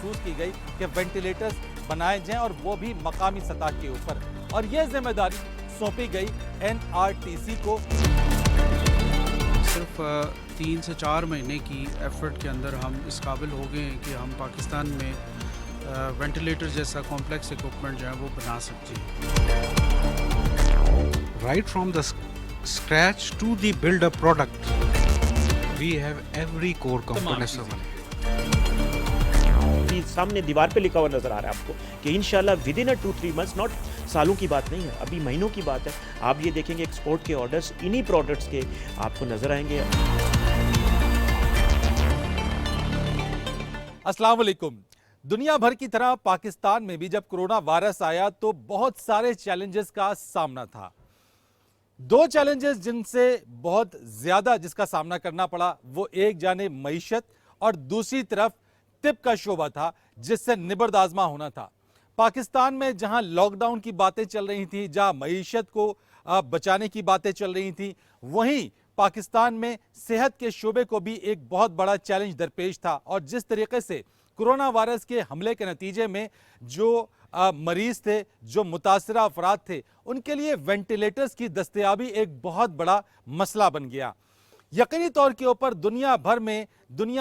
महसूस की गई कि वेंटिलेटर्स बनाए जाएं और वो भी मकामी सतह के ऊपर, और ये जिम्मेदारी सौंपी गई एनआरटीसी को। सिर्फ 3 से 4 महीने की एफर्ट के अंदर हम इस काबिल हो गए हैं कि हम पाकिस्तान में वेंटिलेटर जैसा कॉम्प्लेक्स इक्विपमेंट जो है वो बना सकते हैं। Right from the scratch to the build a product, we have every core component available. सामने दीवार पे लिखा हुआ नजर आ रहा है आपको कि इंशाल्लाह विद इन 2-3 मंथ्स, नॉट सालों की बात नहीं है, अभी महीनों की बात है। आप ये देखेंगे एक्सपोर्ट के ऑर्डर्स इन्हीं प्रोडक्ट्स के आपको नजर आएंगे। अस्सलाम वालेकुम। दुनिया भर की तरह पाकिस्तान में भी जब कोरोना वायरस आया तो बहुत सारे चैलेंजेस का सामना था। दो चैलेंजेस जिनसे बहुत ज्यादा जिसका सामना करना पड़ा, वो एक जाने मईशत और दूसरी तरफ तिब का शोबा था जिससे निबर्द आजमा होना था। पाकिस्तान में जहां लॉकडाउन की बातें चल रही थी, जहां मईशत को बचाने की बातें चल रही थी, वहीं पाकिस्तान में सेहत के शोबे को भी एक बहुत बड़ा चैलेंज दरपेश था। और जिस तरीके से कोरोना वायरस के हमले के नतीजे में जो मरीज थे, जो मुतासरा अफराद थे, उनके लिए वेंटिलेटर्स की दस्तयाबी एक बहुत बड़ा मसला बन गया। यकीनी तौर के ऊपर दुनिया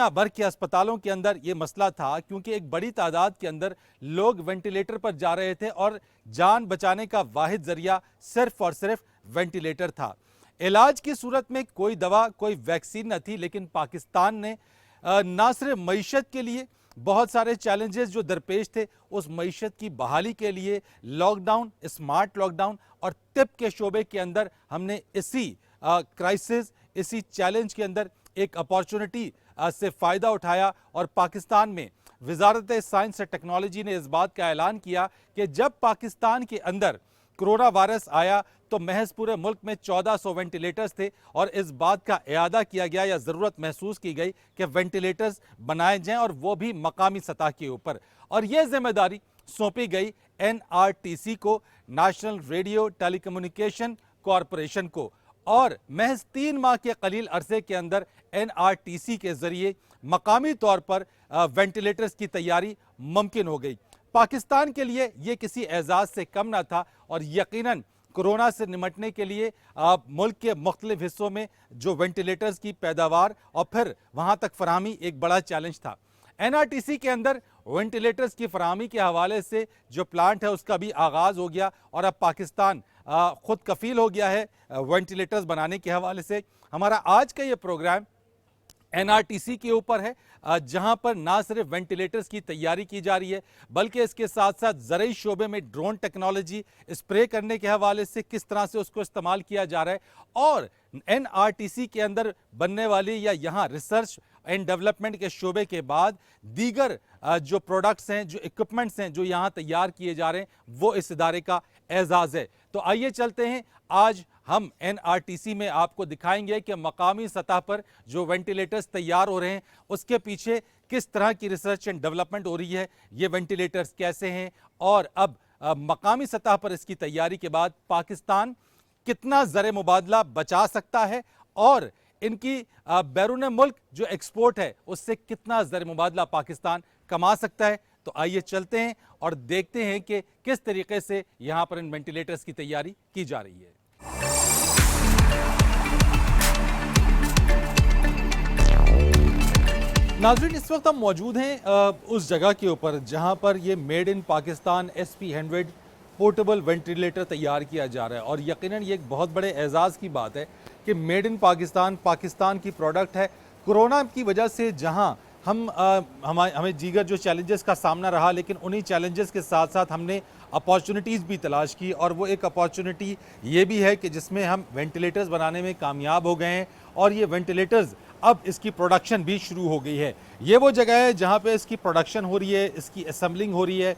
भर के अस्पतालों के अंदर ये मसला था, क्योंकि एक बड़ी तादाद के अंदर लोग वेंटिलेटर पर जा रहे थे और जान बचाने का वाहिद जरिया सिर्फ और सिर्फ वेंटिलेटर था। इलाज की सूरत में कोई दवा, कोई वैक्सीन न थी, लेकिन पाकिस्तान ने ना सिर्फ मईशत के लिए बहुत सारे चैलेंजेस जो दरपेश थे, उस मईशत की बहाली के लिए लॉकडाउन, स्मार्ट लॉकडाउन और तिब के शोबे के अंदर हमने इसी क्राइसिस, इसी चैलेंज के अंदर एक अपॉर्चुनिटी से फ़ायदा उठाया। और पाकिस्तान में वजारत साइंस और टेक्नोलॉजी ने इस बात का ऐलान किया कि जब पाकिस्तान के अंदर कोरोना वायरस आया तो महज पूरे मुल्क में 1400 वेंटिलेटर्स थे, और इस बात का इयादा किया गया या ज़रूरत महसूस की गई कि वेंटिलेटर्स बनाए जाएं और वो भी मकामी सतह के ऊपर। और ये जिम्मेदारी सौंपी गई एनआरटीसी को, नेशनल रेडियो टेलीकम्युनिकेशन कॉरपोरेशन को। और महज 3 माह के कलील अरसे के अंदर एनआरटीसी के जरिए मकामी तौर पर वेंटिलेटर्स की तैयारी मुमकिन हो गई। पाकिस्तान के लिए ये किसी एजाज से कम ना था, और यकीनन कोरोना से निमटने के लिए मुल्क के मुख्तलिफ हिस्सों में जो वेंटिलेटर्स की पैदावार और फिर वहाँ तक फराहमी एक बड़ा चैलेंज था। एनआरटीसी के अंदर वेंटिलेटर्स की फराहमी के हवाले से जो प्लांट है उसका भी आगाज़ हो गया, और अब पाकिस्तान खुद कफील हो गया है वेंटिलेटर्स बनाने के हवाले से। हमारा आज का ये प्रोग्राम एनआरटीसी के ऊपर है, जहां पर ना सिर्फ वेंटिलेटर्स की तैयारी की जा रही है, बल्कि इसके साथ साथ ज़रूरी शोबे में ड्रोन टेक्नोलॉजी स्प्रे करने के हवाले से किस तरह से उसको इस्तेमाल किया जा रहा है, और एनआरटीसी के अंदर बनने वाली या यहाँ रिसर्च एंड डेवलपमेंट के शोबे के बाद दीगर जो प्रोडक्ट्स हैं, जो इक्विपमेंट्स हैं जो यहाँ तैयार किए जा रहे हैं, वो इस इदारे का एजाज़ है। तो आइए चलते हैं, आज हम एनआरटीसी में आपको दिखाएंगे कि मकामी सतह पर जो वेंटिलेटर्स तैयार हो रहे हैं उसके पीछे किस तरह की रिसर्च एंड डेवलपमेंट हो रही है, ये वेंटिलेटर्स कैसे हैं, और अब मकामी सतह पर इसकी तैयारी के बाद पाकिस्तान कितना ज़र मुबादला बचा सकता है, और इनकी बैरून मुल्क जो एक्सपोर्ट है उससे कितना ज़र मुबादला पाकिस्तान कमा सकता है। तो आइए चलते हैं और देखते हैं कि किस तरीके से यहाँ पर इन वेंटिलेटर्स की तैयारी की जा रही है। नाज़रीन, इस वक्त हम मौजूद हैं उस जगह के ऊपर जहाँ पर ये made in Pakistan SP100 portable ventilator तैयार किया जा रहा है। और यकीनन ये एक बहुत बड़े एजाज़ की बात है कि मेड इन पाकिस्तान की प्रोडक्ट है। कोरोना की वजह से जहाँ हमें दीगर जो चैलेंजेस का सामना रहा, लेकिन उन्हीं चैलेंजेस के साथ साथ हमने अपॉर्चुनिटीज़ भी तलाश की, और वो एक अपॉर्चुनिटी ये भी है कि जिसमें हम वेंटिलेटर्स बनाने में कामयाब हो गए हैं, और ये वेंटिलेटर्स अब इसकी प्रोडक्शन भी शुरू हो गई है। ये वो जगह है जहाँ पे इसकी प्रोडक्शन हो रही है, इसकी असेंबलिंग हो रही है,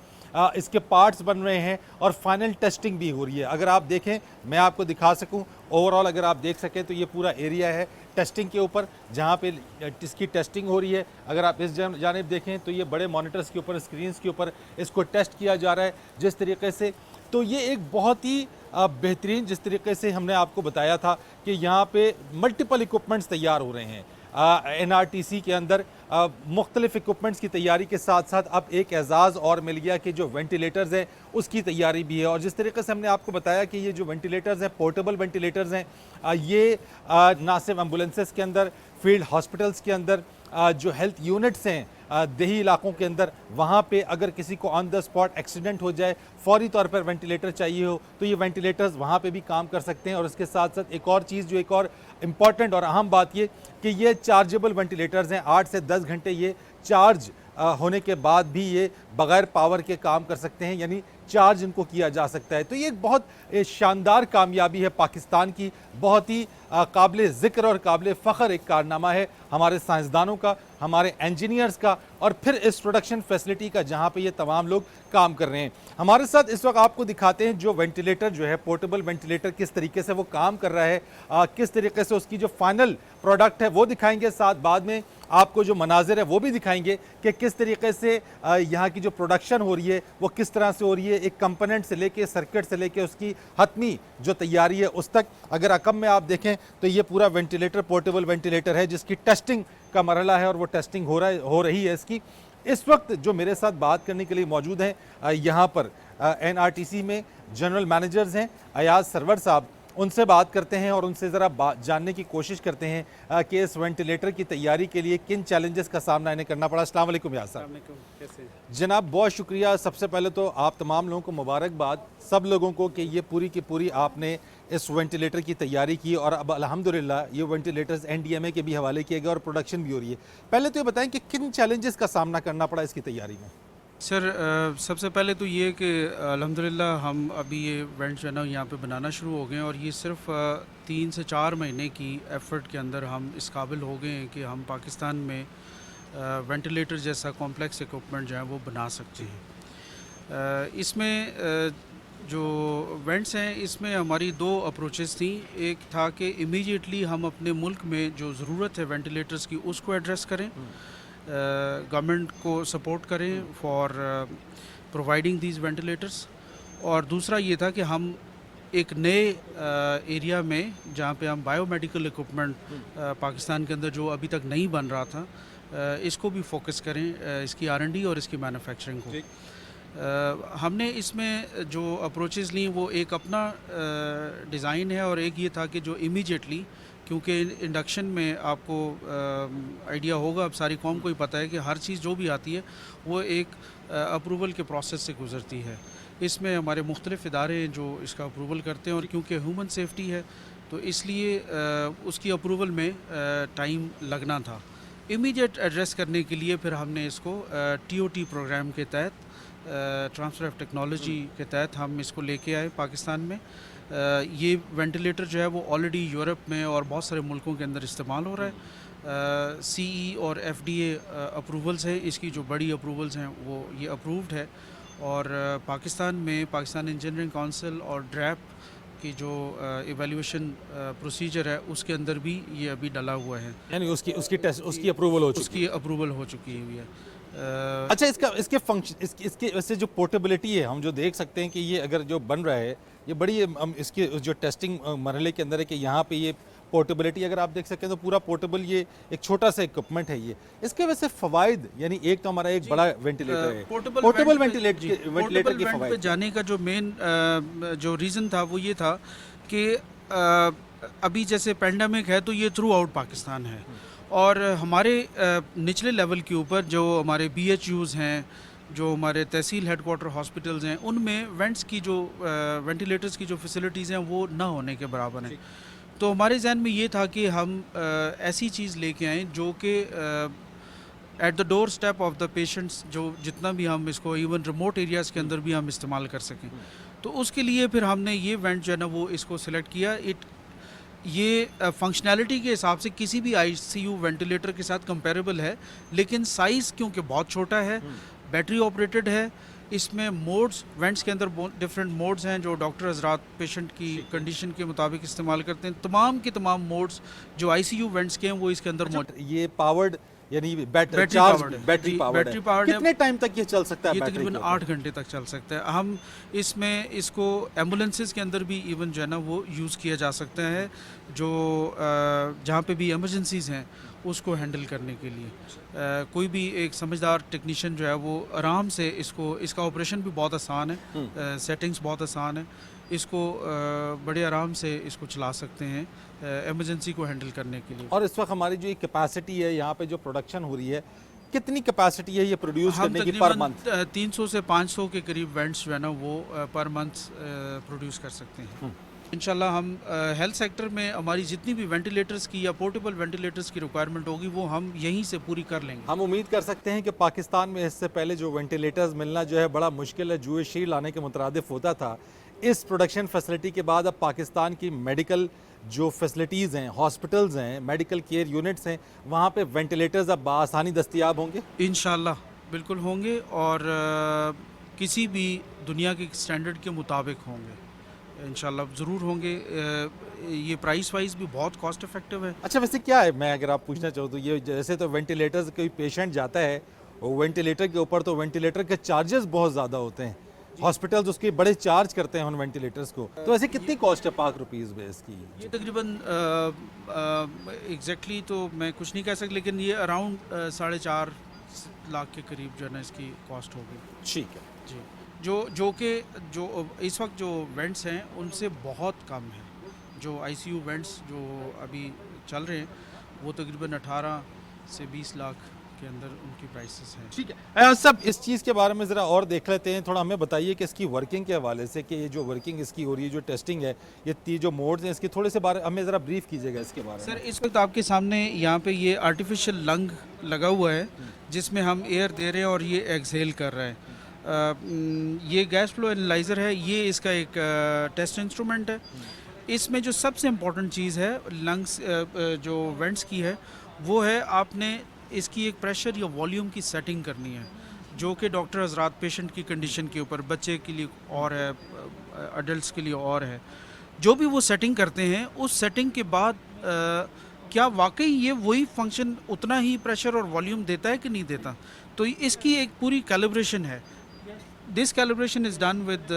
इसके पार्ट्स बन रहे हैं और फाइनल टेस्टिंग भी हो रही है। अगर आप देखें, मैं आपको दिखा सकूं, ओवरऑल अगर आप देख सकें तो ये पूरा एरिया है टेस्टिंग के ऊपर जहाँ पे इसकी टेस्टिंग हो रही है। अगर आप इस जानिब देखें तो ये बड़े मॉनिटर्स के ऊपर, स्क्रीन्स के ऊपर इसको टेस्ट किया जा रहा है जिस तरीके से। तो ये एक बहुत ही बेहतरीन, जिस तरीके से हमने आपको बताया था कि यहाँ पे मल्टीपल इक्विपमेंट्स तैयार हो रहे हैं। NRTC के अंदर मुख्तलिफ इक्विपमेंट्स की तैयारी के साथ साथ अब एक एजाज़ और मिल गया कि जो वेंटिलेटर्स हैं उसकी तैयारी भी है। और जिस तरीके से हमने आपको बताया कि ये जो वेंटिलेटर्स हैं पोर्टेबल वेंटिलेटर्स हैं, ये ना सिर्फ एम्बुलेंसेस के अंदर, फील्ड हॉस्पिटल्स के अंदर, जो हेल्थ यूनिट्स हैं देही इलाकों के अंदर, वहाँ पे अगर किसी को ऑन द स्पॉट एक्सीडेंट हो जाए, फौरी तौर पर वेंटिलेटर चाहिए हो, तो ये वेंटिलेटर्स वहाँ पे भी काम कर सकते हैं। और इसके साथ साथ एक और चीज़ जो एक और इम्पॉर्टेंट और अहम बात ये कि ये चार्जेबल वेंटिलेटर्स हैं। 8 से 10 घंटे ये चार्ज होने के बाद भी ये बग़ैर पावर के काम कर सकते हैं, यानी चार्ज इनको किया जा सकता है। तो ये एक बहुत शानदार कामयाबी है पाकिस्तान की, बहुत ही काबिल ज़िक्र और काबिल फ़ख्र एक कारनामा है हमारे साइंसदानों का, हमारे इंजीनियर्स का, और फिर इस प्रोडक्शन फैसिलिटी का जहाँ पे ये तमाम लोग काम कर रहे हैं। हमारे साथ इस वक्त आपको दिखाते हैं जो वेंटिलेटर जो है, पोर्टेबल वेंटिलेटर, किस तरीके से वो काम कर रहा है, किस तरीके से उसकी जो फाइनल प्रोडक्ट है वो दिखाएंगे। साथ बाद में आपको जो मनाजिर है वो भी दिखाएंगे कि किस तरीके से यहाँ की जो प्रोडक्शन हो रही है वो किस तरह से हो रही है, एक कंपोनेंट से लेके, सर्किट से लेके उसकी हतमी जो तैयारी है उस तक। अगर रकम में आप देखें तो ये पूरा वेंटिलेटर पोर्टेबल वेंटिलेटर है जिसकी टेस्टिंग का मरहला है और वो टेस्टिंग हो रही है इसकी। इस वक्त जो मेरे साथ बात करने के लिए मौजूद हैं यहाँ पर NRTC में जनरल मैनेजर्स हैं अयाज सरवर साहब, उनसे बात करते हैं और उनसे ज़रा जानने की कोशिश करते हैं कि इस वेंटिलेटर की तैयारी के लिए किन चैलेंजेस का सामना इन्हें करना पड़ा। अस्सलाम वालेकुम यार साहब। जनाब बहुत शुक्रिया। सबसे पहले तो आप तमाम लोगों को मुबारकबाद, सब लोगों को, कि ये पूरी की पूरी आपने इस वेंटिलेटर की तैयारी की और अब अल्हम्दुलिल्लाह ये वेंटिलेटर्स NDMA के भी हवाले किए गए और प्रोडक्शन भी हो रही है। पहले तो ये बताएं कि किन चैलेंजेस का सामना करना पड़ा इसकी तैयारी में। सर सबसे पहले तो ये कि अल्हम्दुलिल्लाह हम अभी ये वेंट जो है ना यहाँ पे बनाना शुरू हो गए हैं, और ये सिर्फ 3 से 4 महीने की एफ़र्ट के अंदर हम इस काबिल हो गए हैं कि हम पाकिस्तान में वेंटिलेटर जैसा कॉम्प्लेक्स इक्विपमेंट जो है वो बना सकते हैं। इसमें जो वेंट्स हैं इसमें हमारी 2 अप्रोचेस थी। एक था कि इमीडिएटली हम अपने मुल्क में जो ज़रूरत है वेंटिलेटर्स की उसको एड्रेस करें, गवर्नमेंट को सपोर्ट करें फॉर प्रोवाइडिंग दीज वेंटिलेटर्स। और दूसरा ये था कि हम एक नए एरिया में जहाँ पे हम बायोमेडिकल इक्विपमेंट पाकिस्तान के अंदर जो अभी तक नहीं बन रहा था, इसको भी फोकस करें, इसकी R&D और इसकी मैन्युफैक्चरिंग को। हमने इसमें जो अप्रोचेस ली वो एक अपना डिज़ाइन है, और एक ये था कि जो इमीडिएटली, क्योंकि इंडक्शन में आपको आइडिया होगा, अब सारी कौम को ही पता है कि हर चीज़ जो भी आती है वो एक अप्रूवल के प्रोसेस से गुज़रती है। इसमें हमारे मुख्तलिफ़ इदारे हैं जो इसका अप्रूवल करते हैं, और क्योंकि ह्यूमन सेफ्टी है तो इसलिए उसकी अप्रूवल में टाइम लगना था। इमीडिएट एड्रेस करने के लिए फिर हमने इसको TOT प्रोग्राम के तहत, ट्रांसफ़र ऑफ टेक्नोलॉजी के तहत हम इसको लेके आए पाकिस्तान में। ये वेंटिलेटर जो है वो ऑलरेडी यूरोप में और बहुत सारे मुल्कों के अंदर इस्तेमाल हो रहा है। CE और FDA अप्रूवल्स हैं, इसकी जो बड़ी अप्रूवल्स हैं वो ये अप्रूव्ड है। और पाकिस्तान में पाकिस्तान इंजीनियरिंग काउंसिल और DRAP की जो एवेल्यूएशन प्रोसीजर है उसके अंदर भी ये अभी डला हुआ है, यानी उसकी अप्रूवल हो चुकी है। उसकी अप्रूवल हो चुकी हुई है। अच्छा, इसके फंक्शन, इसके वैसे जो पोर्टेबिलिटी है, हम जो देख सकते हैं कि ये अगर जो बन रहा है ये बड़ी, इसकी जो टेस्टिंग मरहले के अंदर है कि यहाँ पे ये पोर्टेबिलिटी अगर आप देख सकें तो पूरा पोर्टेबल, ये एक छोटा सा इक्विपमेंट है। ये इसके वैसे फ़वाइद, यानी एक तो हमारा एक बड़ा वेंटिलेटर है, पोर्टेबल वेंटिलेटर के फ़वाइद। जाने का जो मेन जो रीज़न था वो ये था कि अभी जैसे पेंडेमिक है तो ये थ्रू आउट पाकिस्तान है, और हमारे निचले लेवल के ऊपर जो हमारे BHUs हैं, जो हमारे तहसील हेडक्वार्टर हॉस्पिटल्स हैं, उनमें वेंट्स की जो वेंटिलेटर्स की जो फैसिलिटीज़ हैं वो ना होने के बराबर हैं। तो हमारे जहन में ये था कि हम ऐसी चीज़ लेके आएँ जो कि at the door step of the patients, जो जितना भी हम इसको इवन रिमोट एरियाज़ के अंदर भी हम इस्तेमाल कर सकें। तो उसके लिए फिर हमने ये वेंट जो है ना वो इसको सिलेक्ट किया। ये फंक्शनैलिटी के हिसाब से किसी भी ICU वेंटिलेटर के साथ कंपेरेबल है, लेकिन साइज़ क्योंकि बहुत छोटा है, बैटरी ऑपरेटेड है, इसमें मोड्स, वेंट्स के अंदर डिफरेंट मोड्स हैं जो डॉक्टर हजरात पेशेंट की कंडीशन के मुताबिक इस्तेमाल करते हैं। तमाम के तमाम मोड्स जो ICU वेंट्स के हैं वो इसके अंदर ये पावर्ड यानी बैटरी चार्ज powered है। बैटरी जी, पावर्ड बैटरी है। powered है। कितने टाइम तक ये चल सकता है ये बैटरी तकरीबन के ऊपर? 8 घंटे तक चल सकता है। हम इसमें इसको एम्बुलेंसेस के अंदर भी इवन जो है ना वो यूज़ किया जा सकता है, जो जहाँ पे भी इमरजेंसीज़ हैं उसको हैंडल करने के लिए। कोई भी एक समझदार टेक्नीशियन जो है वो आराम से इसका ऑपरेशन भी बहुत आसान है, सेटिंग्स बहुत आसान है, इसको बड़े आराम से इसको चला सकते हैं इमरजेंसी को हैंडल करने के लिए। और इस वक्त हमारी जो कैपेसिटी है यहाँ पे जो प्रोडक्शन हो रही है, कितनी कैपेसिटी है ये प्रोड्यूस हम करने की पर मंथ? तकरीबन 300 से 500 के करीब वेंट्स जो है ना वो पर मंथ प्रोड्यूस कर सकते हैं। इंशाल्लाह हम हेल्थ सेक्टर में हमारी जितनी भी वेंटिलेटर्स की या पोर्टेबल वेंटिलेटर्स की रिक्वायरमेंट होगी वो हम यहीं से पूरी कर लेंगे। हम उम्मीद कर सकते हैं कि पाकिस्तान में इससे पहले जो वेंटिलेटर्स मिलना जो है बड़ा मुश्किल है, जुए शीर लाने के मुतरादिफ होता था। इस प्रोडक्शन फैसिलिटी के बाद अब पाकिस्तान की मेडिकल जो फैसिलिटीज़ हैं, हॉस्पिटल्स हैं, मेडिकल केयर यूनिट्स हैं, वहाँ पे वेंटिलेटर्स अब आसानी दस्तयाब होंगे। इंशाल्लाह बिल्कुल होंगे और किसी भी दुनिया के स्टैंडर्ड के मुताबिक होंगे, इंशाल्लाह ज़रूर होंगे। ये प्राइस वाइज भी बहुत कॉस्ट इफेक्टिव है। अच्छा, वैसे क्या है, मैं अगर आप पूछना चाहूँ तो ये जैसे तो वेंटिलेटर्स कोई पेशेंट जाता है वो वेंटिलेटर के ऊपर, तो वेंटिलेटर के चार्जेस बहुत ज़्यादा होते हैं, हॉस्पिटल्स उसके बड़े चार्ज करते हैं उन वेंटिलेटर्स को। तो ऐसे कितनी कॉस्ट है पाक रुपीज़ में इसकी? ये तकरीबन एग्जैक्टली तो मैं कुछ नहीं कह सकता, लेकिन ये अराउंड 4.5 लाख के करीब जो है ना इसकी कॉस्ट होगी। ठीक है जी, जो इस वक्त जो वेंट्स हैं उनसे बहुत कम है। जो आईसीयू वेंट्स जो अभी चल रहे हैं वो तकरीबन 18 से 20 लाख के अंदर उनकी प्राइसेस हैं। ठीक है। सब इस चीज़ के बारे में ज़रा और देख लेते हैं, थोड़ा हमें बताइए कि इसकी वर्किंग के हवाले से, कि ये जो वर्किंग इसकी हो रही है, जो टेस्टिंग है, ये जो मोड्स हैं इसके थोड़े से बारे हमें ज़रा ब्रीफ कीजिएगा इसके बारे में। सर, इस वक्त आपके सामने यहाँ पे ये आर्टिफिशियल लंग लगा हुआ है जिसमें हम एयर दे रहे हैं और ये एक्सहेल कर रहा है। ये गैस फ्लो एनालाइज़र है, ये इसका एक टेस्ट इंस्ट्रूमेंट है। इसमें जो सबसे इम्पोर्टेंट चीज़ है लंग्स जो वेंट्स की है वो है आपने इसकी एक प्रेशर या वॉल्यूम की सेटिंग करनी है, जो कि डॉक्टर हजरात पेशेंट की कंडीशन के ऊपर, बच्चे के लिए और है, अडल्ट्स के लिए और है, जो भी वो सेटिंग करते हैं उस सेटिंग के बाद क्या वाकई ये वही फंक्शन उतना ही प्रेशर और वॉल्यूम देता है कि नहीं देता। तो इसकी एक पूरी कैलिब्रेशन है। This calibration is done with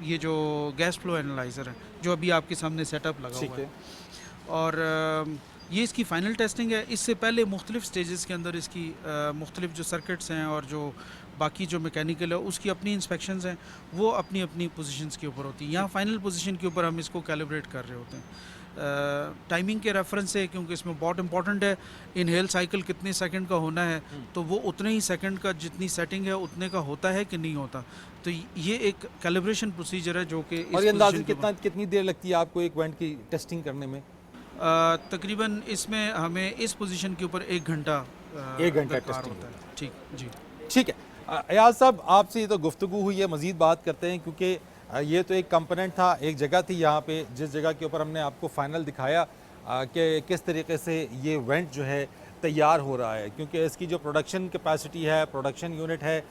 ये जो गैस फ्लो एनालाइज़र है जो अभी आपके सामने सेटअप लगा हुआ है, और ये इसकी फ़ाइनल टेस्टिंग है। इससे पहले मुख्तलिफ स्टेजेस के अंदर इसकी मुख्तलिफ जो सर्किट्स हैं और जो बाकी जो मैकेनिकल है उसकी अपनी इंस्पेक्शंस हैं, वो अपनी अपनी पोजीशंस के ऊपर होती हैं। यहाँ फाइनल पोजीशन के ऊपर हम इसको कैलिब्रेट कर रहे होते हैं टाइमिंग के रेफरेंस से, क्योंकि इसमें बहुत इंपॉर्टेंट है इनहेल साइकिल कितने सेकंड का होना है, तो वो उतने ही सेकंड का जितनी सेटिंग है उतने का होता है कि नहीं होता। तो ये एक कैलिब्रेशन प्रोसीजर है जो कि और ये अंदाज़ा कितनी देर लगती है आपको एक वेंट की टेस्टिंग करने में? तकरीबन इसमें हमें इस पोजीशन के ऊपर 1 घंटा टेस्टिंग होता है। ठीक जी, ठीक है। अयाज साहब, आपसे ये तो गुफ्तगू हुई है, मज़ीद बात करते हैं, क्योंकि ये तो एक कंपोनेंट था, एक जगह थी यहाँ पे जिस जगह के ऊपर हमने आपको फाइनल दिखाया कि किस तरीके से ये वेंट जो है तैयार हो रहा है, क्योंकि इसकी जो प्रोडक्शन कैपेसिटी है, प्रोडक्शन यूनिट है,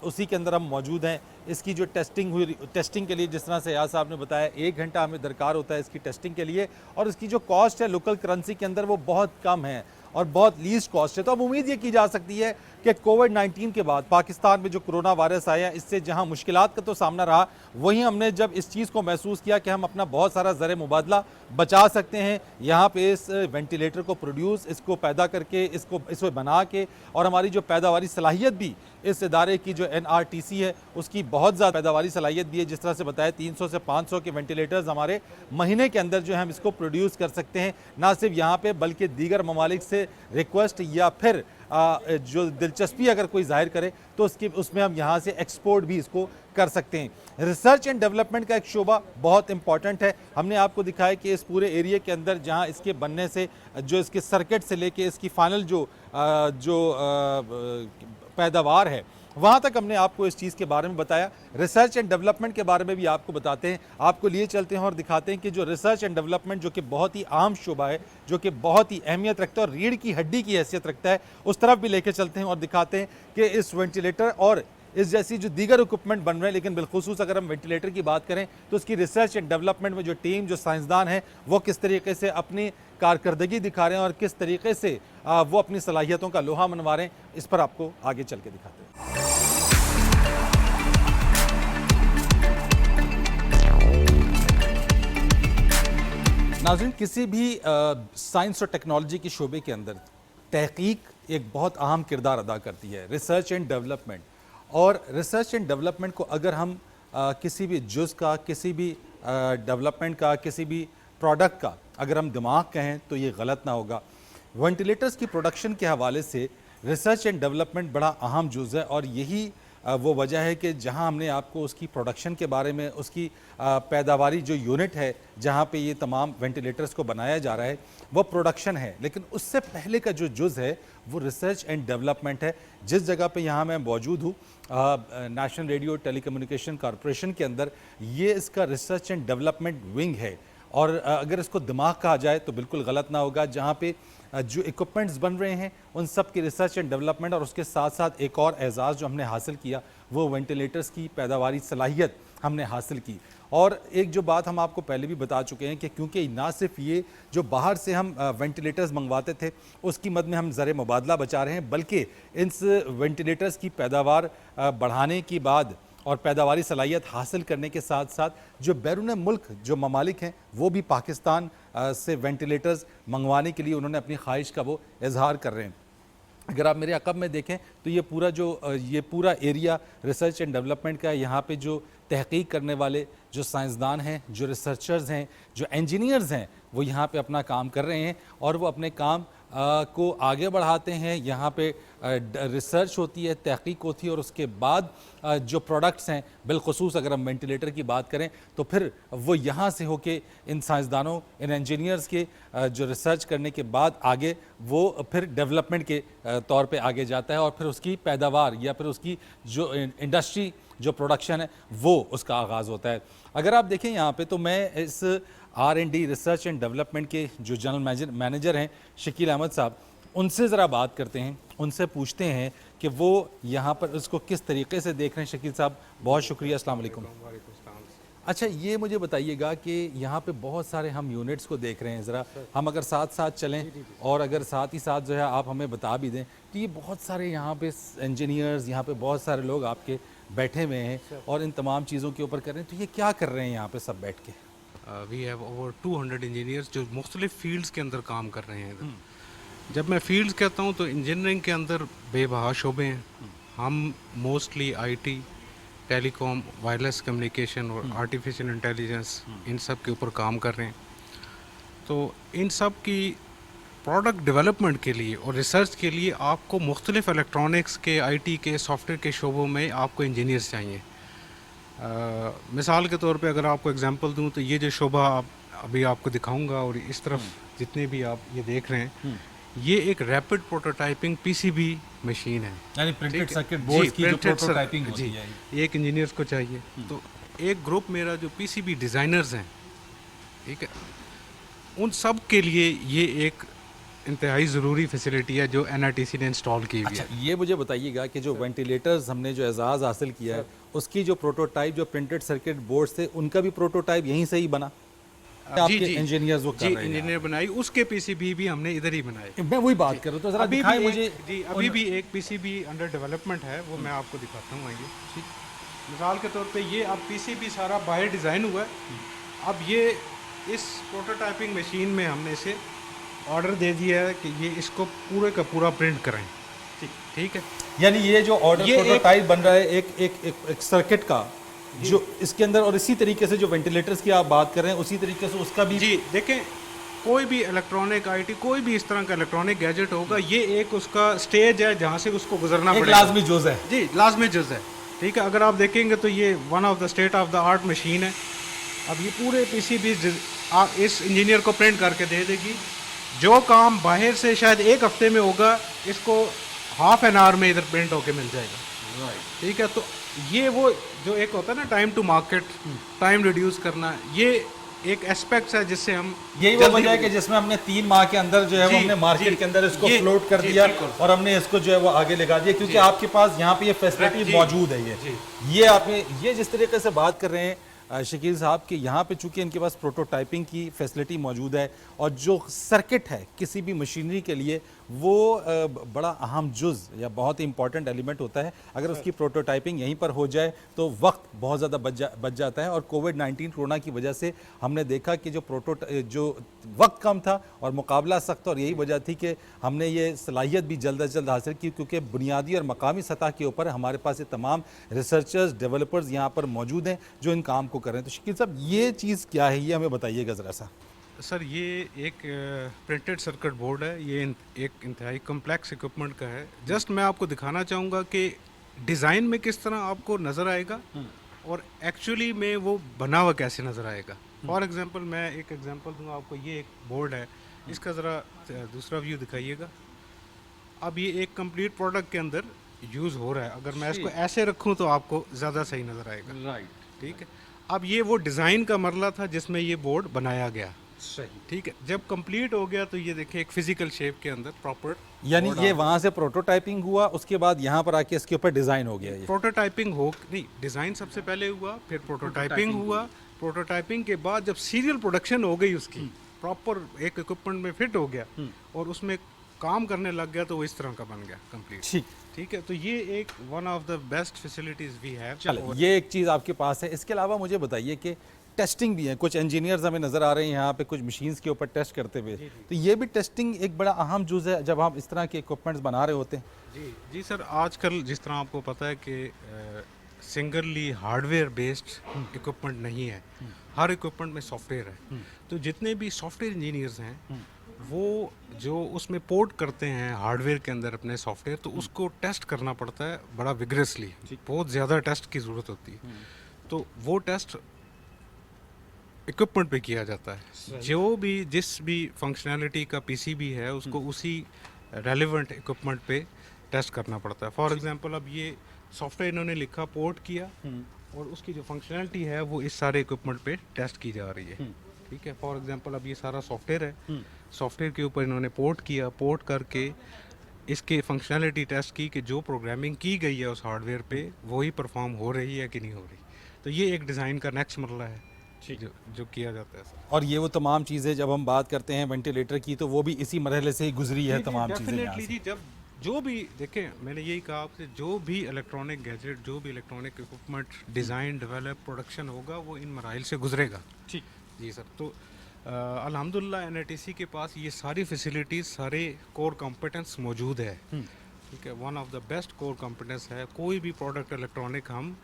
उसी के अंदर हम मौजूद हैं। इसकी जो टेस्टिंग हुई, टेस्टिंग के लिए जिस तरह से अयाज साहब ने बताया 1 घंटा हमें दरकार होता है इसकी टेस्टिंग के लिए, और इसकी जो कॉस्ट है लोकल करेंसी के अंदर वो बहुत कम है और बहुत लीस्ट कॉस्ट है। तो अब उम्मीद ये की जा सकती है कि कोविड-19 के बाद पाकिस्तान में जो कोरोना वायरस आया, इससे जहां मुश्किलात का तो सामना रहा, वहीं हमने जब इस चीज़ को महसूस किया कि हम अपना बहुत सारा ज़र मुबादला बचा सकते हैं यहाँ पे इस वेंटिलेटर को प्रोड्यूस, इसको पैदा करके, इसको बना के, और हमारी जो पैदावारी सलाहियत भी इस इदारे की जो NRTC है उसकी बहुत ज़्यादा पैदावारी सलाहियत भी है। जिस तरह से बताया 300 से 500 के वेंटिलेटर्स हमारे महीने के अंदर जो है हम इसको प्रोड्यूस कर सकते हैं, ना सिर्फ यहाँ पे बल्कि दीगर ममालिक से रिक्वेस्ट या फिर जो दिलचस्पी अगर कोई जाहिर करे तो उसमें हम यहाँ से एक्सपोर्ट भी इसको कर सकते हैं। रिसर्च एंड डेवलपमेंट का एक शोबा बहुत इंपॉर्टेंट है। हमने आपको दिखाया कि इस पूरे एरिया के अंदर जहाँ इसके बनने से, जो इसके सर्किट से लेके इसकी फाइनल जो पैदावार है, वहाँ तक हमने आपको इस चीज़ के बारे में बताया। रिसर्च एंड डेवलपमेंट के बारे में भी आपको बताते हैं, आपको लिए चलते हैं और दिखाते हैं कि जो रिसर्च एंड डेवलपमेंट जो कि बहुत ही आम शोबा है, जो कि बहुत ही अहमियत रखता है और रीढ़ की हड्डी की हैसियत रखता है, उस तरफ भी लेके चलते हैं और दिखाते हैं कि इस वेंटिलेटर और इस जैसी जो दीगर इक्विपमेंट बन रहे हैं, लेकिन बिलखुसूस अगर हम वेंटिलेटर की बात करें तो उसकी रिसर्च एंड डेवलपमेंट में जो टीम, जो साइंसदान हैं, वो किस तरीके से अपनी कारकर्दगी दिखा रहे हैं और किस तरीके से वो अपनी सलाहियतों का लोहा मनवा रहे हैं, इस पर आपको आगे चल के दिखाते हैं। नाज़रीन, किसी भी साइंस और टेक्नोलॉजी के शोबे के अंदर तहकीक एक बहुत अहम किरदार अदा करती है, रिसर्च एंड डेवलपमेंट। और रिसर्च एंड डेवलपमेंट को अगर हम किसी भी जुज़ का, किसी भी डेवलपमेंट का, किसी भी प्रोडक्ट का अगर हम दिमाग कहें तो ये गलत ना होगा। वेंटिलेटर्स की प्रोडक्शन के हवाले से रिसर्च एंड डेवलपमेंट बड़ा अहम जुज़ है और यही वो वजह है कि जहां हमने आपको उसकी प्रोडक्शन के बारे में, उसकी पैदावारी जो यूनिट है जहां पे ये तमाम वेंटिलेटर्स को बनाया जा रहा है वो प्रोडक्शन है, लेकिन उससे पहले का जो जुज़ है वो रिसर्च एंड डेवलपमेंट है। जिस जगह पे यहाँ मैं मौजूद हूँ, नेशनल रेडियो टेलीकम्युनिकेशन कॉरपोरेशन के अंदर, ये इसका रिसर्च एंड डेवलपमेंट विंग है। और अगर इसको दिमाग कहा जाए तो बिल्कुल गलत ना होगा। जहाँ पे जो इक्विपमेंट्स बन रहे हैं उन सब की रिसर्च एंड डेवलपमेंट, और उसके साथ साथ एक और एजाज़ जो हमने हासिल किया वो वेंटिलेटर्स की पैदावारी सलाहियत हमने हासिल की। और एक जो बात हम आपको पहले भी बता चुके हैं कि क्योंकि ना सिर्फ ये जो बाहर से हम वेंटिलेटर्स मंगवाते थे उसकी मद में हम ज़र मुबादला बचा रहे हैं, बल्कि इन वेंटिलेटर्स की पैदावार बढ़ाने की बाद और पैदावारी सलाहियत हासिल करने के साथ साथ जो बैरून मुल्क जो ममालिक हैं वो भी पाकिस्तान से वेंटिलेटर्स मंगवाने के लिए उन्होंने अपनी ख्वाहिश का वो इजहार कर रहे हैं। अगर आप मेरे अक़ब में देखें तो ये पूरा एरिया रिसर्च एंड डेवलपमेंट का है। यहाँ पे जो तहकीक करने वाले जो साइंसदान हैं, जो रिसर्चर्स हैं, जो इंजीनियर्स हैं, वो यहाँ पे अपना काम कर रहे हैं और वो अपने काम को आगे बढ़ाते हैं। यहाँ पे रिसर्च होती है, तहकीक होती है और उसके बाद जो प्रोडक्ट्स हैं, बिलखुसूस अगर हम वेंटिलेटर की बात करें तो फिर वो यहाँ से होके इन साइंसदानों, इन इंजीनियर्स के जो रिसर्च करने के बाद आगे वो फिर डेवलपमेंट के तौर पे आगे जाता है और फिर उसकी पैदावार या फिर उसकी जो इंडस्ट्री जो प्रोडक्शन है वो उसका आगाज़ होता है। अगर आप देखें यहाँ पे तो मैं इस R&D रिसर्च एंड डेवलपमेंट के जो जनरल मैनेजर हैं शकील अहमद साहब, उनसे ज़रा बात करते हैं, उनसे पूछते हैं कि वो यहाँ पर इसको किस तरीके से देख रहे हैं। शकील साहब बहुत शुक्रिया, अस्सलाम वालेकुम। अच्छा, ये मुझे बताइएगा कि यहाँ पे बहुत सारे हम यूनिट्स को देख रहे हैं, ज़रा हम अगर साथ साथ चलें और अगर साथ ही साथ जो है आप हमें बता भी दें कि ये बहुत सारे यहाँ पे इंजीनियर्स, यहाँ पे बहुत सारे लोग आपके बैठे हुए हैं और इन तमाम चीज़ों के ऊपर कर रहे हैं, तो ये क्या कर रहे हैं यहाँ पे सब बैठ के? वी हैव ओवर 200 इंजीनियर्स जो मुख्तलिफ फील्ड्स के अंदर काम कर रहे हैं। जब मैं फील्ड्स कहता हूँ तो इंजीनियरिंग के अंदर बेबहा शोबे हैं। हम mostly IT, telecom, wireless communication और आर्टिफिशियल इंटेलिजेंस इन सब के ऊपर काम कर रहे हैं। तो इन सब की प्रोडक्ट डेवलपमेंट के लिए और रिसर्च के लिए आपको मुख्तलिफ इलेक्ट्रॉनिक्स के, IT के, सॉफ्टवेयर के शोबों में आपको इंजीनियर्स चाहिए। मिसाल के तौर पे अगर आपको एग्जांपल दूं तो ये जो शोबा अभी आपको दिखाऊंगा और इस तरफ जितने भी आप ये देख रहे हैं, ये एक रैपिड प्रोटोटाइपिंग PCB मशीन है, यानी प्रिंटेड सर्किट बोर्ड्स की जो प्रोटोटाइपिंग होती है। ये एक इंजीनियर्स को चाहिए। तो एक ग्रुप मेरा जो PCB डिज़ाइनर्स हैं, ठीक है, उन सब के लिए ये एक इंतहाई ज़रूरी फैसिलिटी है जो NITC ने इंस्टॉल की हुई है। अच्छा, ये मुझे बताइएगा कि जो वेंटिलेटर्स हमने जो एजाज़ हासिल किया है उसकी जो प्रोटोटाइप, जो प्रिंटेड सर्किट बोर्ड्स थे, उनका भी प्रोटोटाइप यहीं से ही बना? आपके इंजीनियर्स वो कर रहे हैं? इंजीनियर बनाई, उसके PCB भी हमने इधर ही बनाए। मैं वही बात कर रहा हूँ, तो ज़रा दिखाएं मुझे। अभी भी एक PCB अंडर डेवलपमेंट है, वो मैं आपको दिखाता हूँ। आइए, मिसाल के तौर पे ये अब PCB सारा बाहर डिज़ाइन हुआ है। अब ये इस प्रोटोटाइपिंग मशीन में हमने इसे ऑर्डर दे दिया है कि ये इसको पूरे का पूरा प्रिंट करें। ठीक है, यानी ये जो ऑर्डर प्रोटोटाइप बन रहा है एक सर्किट का जो इसके अंदर, और इसी तरीके से जो वेंटिलेटर्स की आप बात कर रहे हैं उसी तरीके से उसका भी। जी देखें, कोई भी इलेक्ट्रॉनिक IT, कोई भी इस तरह का इलेक्ट्रॉनिक गैजेट होगा, ये एक उसका स्टेज है जहाँ से उसको गुजरना पड़ेगा। लाजमी जुज़ है। जी, लाजमी जुज़ है। ठीक है, अगर आप देखेंगे तो ये one of the state of the art machine है। अब ये पूरे PCB इस इंजीनियर को प्रिंट करके दे देगी। जो काम बाहर से शायद एक हफ्ते में होगा, इसको हाफ एन आवर में इधर प्रिंट होके मिल जाएगा। ठीक है, तो ये वो जो एक होता है ना time to market, time reduce करना, ये एक एस्पेक्ट है जिससे हम, यही वो वजह है कि जिसमें हमने 3 माह के अंदर जो है वो हमने मार्केट के अंदर इसको फ्लोट कर दिया और हमने इसको जो है वो आगे लगा दिया, क्योंकि आपके पास यहाँ पे ये फैसिलिटी मौजूद है। ये आपने ये जिस तरीके से बात कर रहे हैं शकील साहब कि यहाँ पे चूंकि इनके पास प्रोटोटाइपिंग की फैसिलिटी मौजूद है और जो सर्किट है किसी भी मशीनरी के लिए वो बड़ा अहम जुज़ या बहुत ही इंपॉर्टेंट एलिमेंट होता है। अगर उसकी प्रोटोटाइपिंग यहीं पर हो जाए तो वक्त बहुत ज़्यादा बच जाता है। और कोविड-19 कोरोना की वजह से हमने देखा कि जो वक्त कम था और मुकाबला सख्त, और यही वजह थी कि हमने ये सलाहियत भी जल्द अज जल्द हासिल की, क्योंकि बुनियादी और मकामी सतह के ऊपर हमारे पास ये तमाम रिसर्चर्स, डेवलपर्स यहाँ पर मौजूद हैं जो इन काम को कर रहे हैं। तो शकील साहब, ये चीज़ क्या है, ये हमें बताइएगा ज़रा सा। सर ये एक प्रिंटेड सर्किट बोर्ड है, ये एक इंतहाई कॉम्प्लेक्स इक्विपमेंट का है। जस्ट मैं आपको दिखाना चाहूँगा कि डिज़ाइन में किस तरह आपको नज़र आएगा और एक्चुअली में वो बना हुआ कैसे नज़र आएगा। फॉर एग्जांपल मैं एक एग्जांपल दूंगा आपको। ये एक बोर्ड है, इसका ज़रा दूसरा व्यू दिखाइएगा। अब ये एक कंप्लीट प्रोडक्ट के अंदर यूज़ हो रहा है। अगर मैं इसको ऐसे रखूँ तो आपको ज़्यादा सही नज़र आएगा। राइट, ठीक है। अब ये वो डिज़ाइन का मरला था जिसमें ये बोर्ड बनाया गया। सही, ठीक है। जब कंप्लीट हो गया तो ये देखिए एक फिजिकल शेप के अंदर प्रॉपर, यानी ये वहाँ से प्रोटोटाइपिंग हुआ, उसके बाद यहाँ पर आके इसके ऊपर डिज़ाइन हो गया। ये प्रोटोटाइपिंग हो नहीं, डिज़ाइन सबसे पहले हुआ, फिर प्रोटोटाइपिंग हुआ। प्रोटोटाइपिंग के बाद जब सीरियल प्रोडक्शन हो गई उसकी, प्रॉपर एक इक्विपमेंट में फिट हो गया और उसमें काम करने लग गया तो वो इस तरह का बन गया कंप्लीट। ठीक, ठीक है। तो ये एक one of the best facilities we have. चलो ये एक चीज़ आपके पास है। इसके अलावा मुझे बताइए कि टेस्टिंग भी है, कुछ इंजीनियर्स हमें नज़र आ रहे हैं यहाँ पे कुछ मशीन्स के ऊपर टेस्ट करते हुए। तो ये भी टेस्टिंग एक बड़ा अहम जुज़ है जब हम इस तरह के इक्विपमेंट्स बना रहे होते हैं। जी जी सर, आजकल जिस तरह आपको पता है कि सिंगरली हार्डवेयर बेस्ड इक्विपमेंट नहीं है, हर इक्विपमेंट में सॉफ्टवेयर है। तो जितने भी सॉफ्टवेयर इंजीनियर्स हैं वो जो उसमें पोर्ट करते हैं हार्डवेयर के अंदर अपने सॉफ्टवेयर, तो उसको टेस्ट करना पड़ता है बड़ा विग्रेसली, बहुत ज़्यादा टेस्ट की ज़रूरत होती है। तो वो टेस्ट इक्विपमेंट पे किया जाता है। जो भी जिस भी फंक्शनैलिटी का पीसीबी है उसको उसी रेलेवेंट इक्विपमेंट पे टेस्ट करना पड़ता है। फॉर एग्जांपल अब ये सॉफ्टवेयर इन्होंने लिखा, पोर्ट किया और उसकी जो फंक्शनैलिटी है वो इस सारे इक्विपमेंट पे टेस्ट की जा रही है। ठीक है। फॉर एग्जांपल अब ये सारा सॉफ्टवेयर है, सॉफ्टवेयर के ऊपर इन्होंने पोर्ट किया, पोर्ट करके इसके फंक्शनैलिटी टेस्ट की कि जो प्रोग्रामिंग की गई है उस हार्डवेयर पे वही परफॉर्म हो रही है कि नहीं हो रही। तो ये एक डिज़ाइन का नेक्स्ट मरला है जो किया जाता है सर। और ये वो तमाम चीज़ें जब हम बात करते हैं वेंटिलेटर की, तो वो भी इसी मरहले से ही गुजरी है तमाम चीज़ें यहाँ से। जी, जब जो भी देखें, मैंने यही कहा आपसे, जो भी इलेक्ट्रॉनिक गैजेट, जो भी electronic equipment design, develop, production होगा वो इन मराइल से गुजरेगा। ठीक, जी सर। तो अल्हम्दुलिल्लाह एनआईटीसी के पास ये सारी फैसिलिटीज़, सारे कोर कॉम्पिटेंस मौजूद है। ठीक है। One of the best core competence है। कोई भी प्रोडक्ट इलेक्ट्रॉनिक हम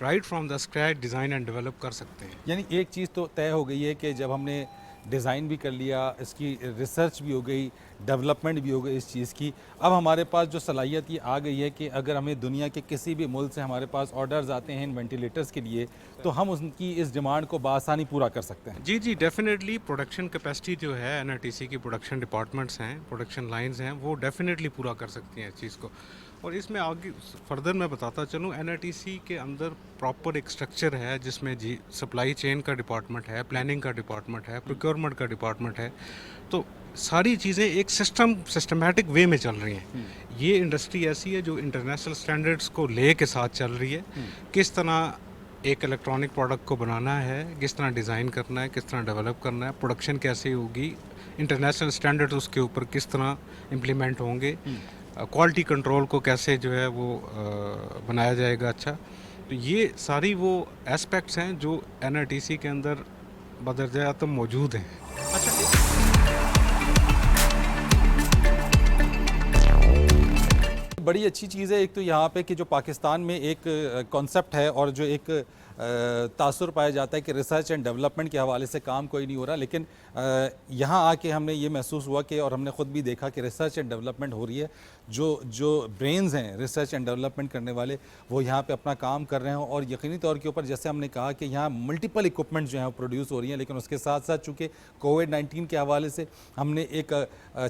right from the scratch design and develop कर सकते हैं। यानी एक चीज़ तो तय हो गई है कि जब हमने डिज़ाइन भी कर लिया, इसकी रिसर्च भी हो गई, डेवलपमेंट भी हो गई इस चीज़ की, अब हमारे पास जो सलाहियत ये आ गई है कि अगर हमें दुनिया के किसी भी मुल्क से हमारे पास ऑर्डर्स आते हैं इन वेंटिलेटर्स के लिए, तो हम उनकी इस डिमांड को बआसानी पूरा कर सकते हैं। जी जी, डेफिनेटली प्रोडक्शन कैपेसिटी जो है एनआईटीसी की, प्रोडक्शन डिपार्टमेंट्स हैं, प्रोडक्शन लाइंस हैं, वो डेफिनेटली पूरा कर सकती हैं इस चीज़ को। और इसमें आगे फर्दर मैं बताता चलूँ, एनआईटीसी के अंदर प्रॉपर एक स्ट्रक्चर है जिसमें जी सप्लाई चेन का डिपार्टमेंट है, प्लानिंग का डिपार्टमेंट है, प्रोक्योरमेंट का डिपार्टमेंट है। तो सारी चीज़ें एक सिस्टमेटिक वे में चल रही हैं। ये इंडस्ट्री ऐसी है जो इंटरनेशनल स्टैंडर्ड्स को ले के साथ चल रही है। किस तरह एक इलेक्ट्रॉनिक प्रोडक्ट को बनाना है, किस तरह डिज़ाइन करना है, किस तरह डेवलप करना है, प्रोडक्शन कैसे होगी, इंटरनेशनल स्टैंडर्ड्स उसके ऊपर किस तरह इम्प्लीमेंट होंगे, क्वालिटी कंट्रोल को कैसे जो है वो बनाया जाएगा। अच्छा, तो ये सारी वो एस्पेक्ट्स हैं जो एनआईटीसी के अंदर बदरजातम मौजूद हैं। बड़ी अच्छी चीज़ है एक तो यहाँ पे कि जो पाकिस्तान में एक कॉन्सेप्ट है और जो एक तासुर पाया जाता है कि रिसर्च एंड डेवलपमेंट के हवाले से काम कोई नहीं हो रहा, लेकिन यहाँ आके हमने ये महसूस हुआ कि, और हमने ख़ुद भी देखा कि रिसर्च एंड डेवलपमेंट हो रही है। जो ब्रेन्स हैं रिसर्च एंड डेवलपमेंट करने वाले, वो यहाँ पे अपना काम कर रहे हैं। और यकीनी तौर के ऊपर जैसे हमने कहा कि यहाँ मल्टीपल इक्विपमेंट जो हैं वो प्रोड्यूस हो रही हैं, लेकिन उसके साथ साथ चूँकि कोविड-19 के हवाले से हमने एक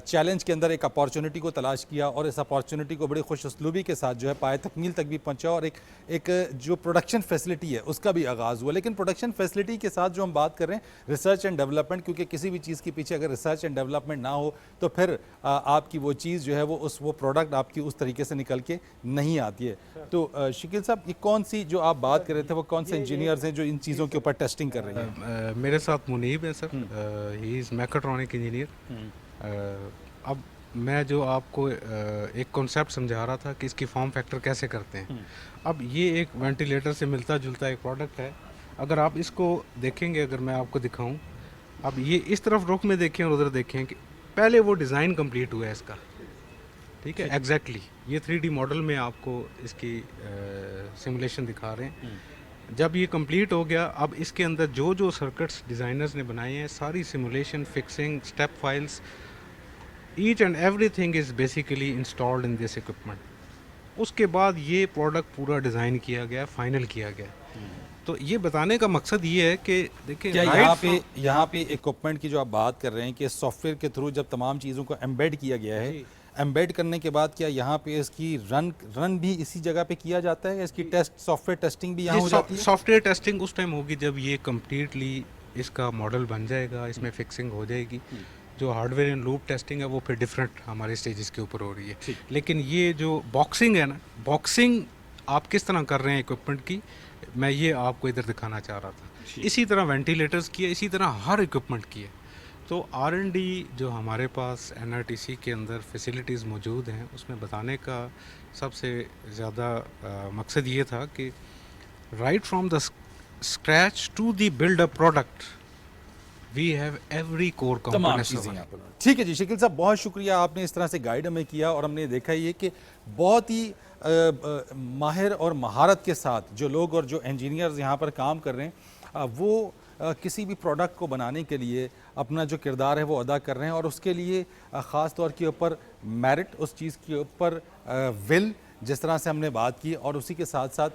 चैलेंज के अंदर एक अपॉर्चुनिटी को तलाश किया और इस अपॉर्चुनिटी को बड़ी खुश उसलूबी के साथ जो है पाए तकमील तक भी पहुँचा और एक जो प्रोडक्शन फैसिलिटी है उसका भी आगाज़ हुआ। लेकिन प्रोडक्शन फैसिलिटी के साथ जो हम बात कर रहे हैं रिसर्च एंड डेवलपमेंट, क्योंकि किसी भी चीज़ के पीछे अगर रिसर्च एंड डेवलपमेंट ना हो तो फिर आपकी वो चीज़ जो है वो प्रोडक्ट आपकी उस तरीके से निकल के नहीं आती है। तो शकील साहब, ये कौन सी जो आप बात कर रहे थे वो कौन से इंजीनियर्स हैं जो इन चीज़ों के ऊपर टेस्टिंग कर रहे हैं? मेरे साथ मुनीब है sir, he is mechatronic engineer. अब मैं जो आपको एक कॉन्सेप्ट समझा रहा था कि इसकी फॉर्म फैक्टर कैसे करते हैं। अब ये एक वेंटिलेटर से मिलता जुलता एक प्रोडक्ट है। अगर आप इसको देखेंगे, अगर मैं आपको दिखाऊं, अब ये इस तरफ रुख में देखें और उधर देखें कि पहले वो डिज़ाइन कंप्लीट हुआ है इसका, ठीक है, एग्जैक्टली ये 3D मॉडल में आपको इसकी सिमुलेशन दिखा रहे हैं। जब ये कंप्लीट हो गया, अब इसके अंदर जो जो सर्किट्स डिज़ाइनर्स ने बनाए हैं, सारी simulation, fixing, step files, each and everything is basically installed in this equipment. उसके बाद ये प्रोडक्ट पूरा डिज़ाइन किया गया, फाइनल किया गया। तो ये बताने का मकसद ये है कि देखिए, क्या यहाँ पे इक्विपमेंट की जो आप बात कर रहे हैं कि सॉफ्टवेयर के थ्रू जब तमाम चीज़ों को एम्बेड किया गया है, एम्बेड करने के बाद क्या यहाँ पे इसकी रन भी इसी जगह पे किया जाता है, इसकी टेस्ट सॉफ्टवेयर टेस्टिंग भी यहाँ हो जाती है? सॉफ्टवेयर टेस्टिंग उस टाइम होगी जब ये कम्प्लीटली इसका मॉडल बन जाएगा, इसमें फिक्सिंग हो जाएगी। जो हार्डवेयर एंड लूप टेस्टिंग है वो फिर डिफरेंट हमारे स्टेजेस के ऊपर हो रही है। लेकिन ये जो बॉक्सिंग है ना, बॉक्सिंग आप किस तरह कर रहे हैं इक्विपमेंट की, मैं ये आपको इधर दिखाना चाह रहा था। इसी तरह वेंटिलेटर्स की है, इसी तरह हर इक्विपमेंट की है। तो R&D जो हमारे पास NRTC के अंदर फैसिलिटीज़ मौजूद हैं, उसमें बताने का सबसे ज़्यादा मकसद ये था कि right from the scratch to the build a product we have every core component. ठीक है जी शकील साहब, बहुत शुक्रिया, आपने इस तरह से गाइड हमें किया और हमने देखा ये कि बहुत ही माहिर और महारत के साथ जो लोग और जो इंजीनियर्स यहाँ पर काम कर रहे हैं वो किसी भी प्रोडक्ट को बनाने के लिए अपना जो किरदार है वो अदा कर रहे हैं और उसके लिए ख़ास तौर के ऊपर मेरिट, उस चीज़ के ऊपर विल, जिस तरह से हमने बात की, और उसी के साथ साथ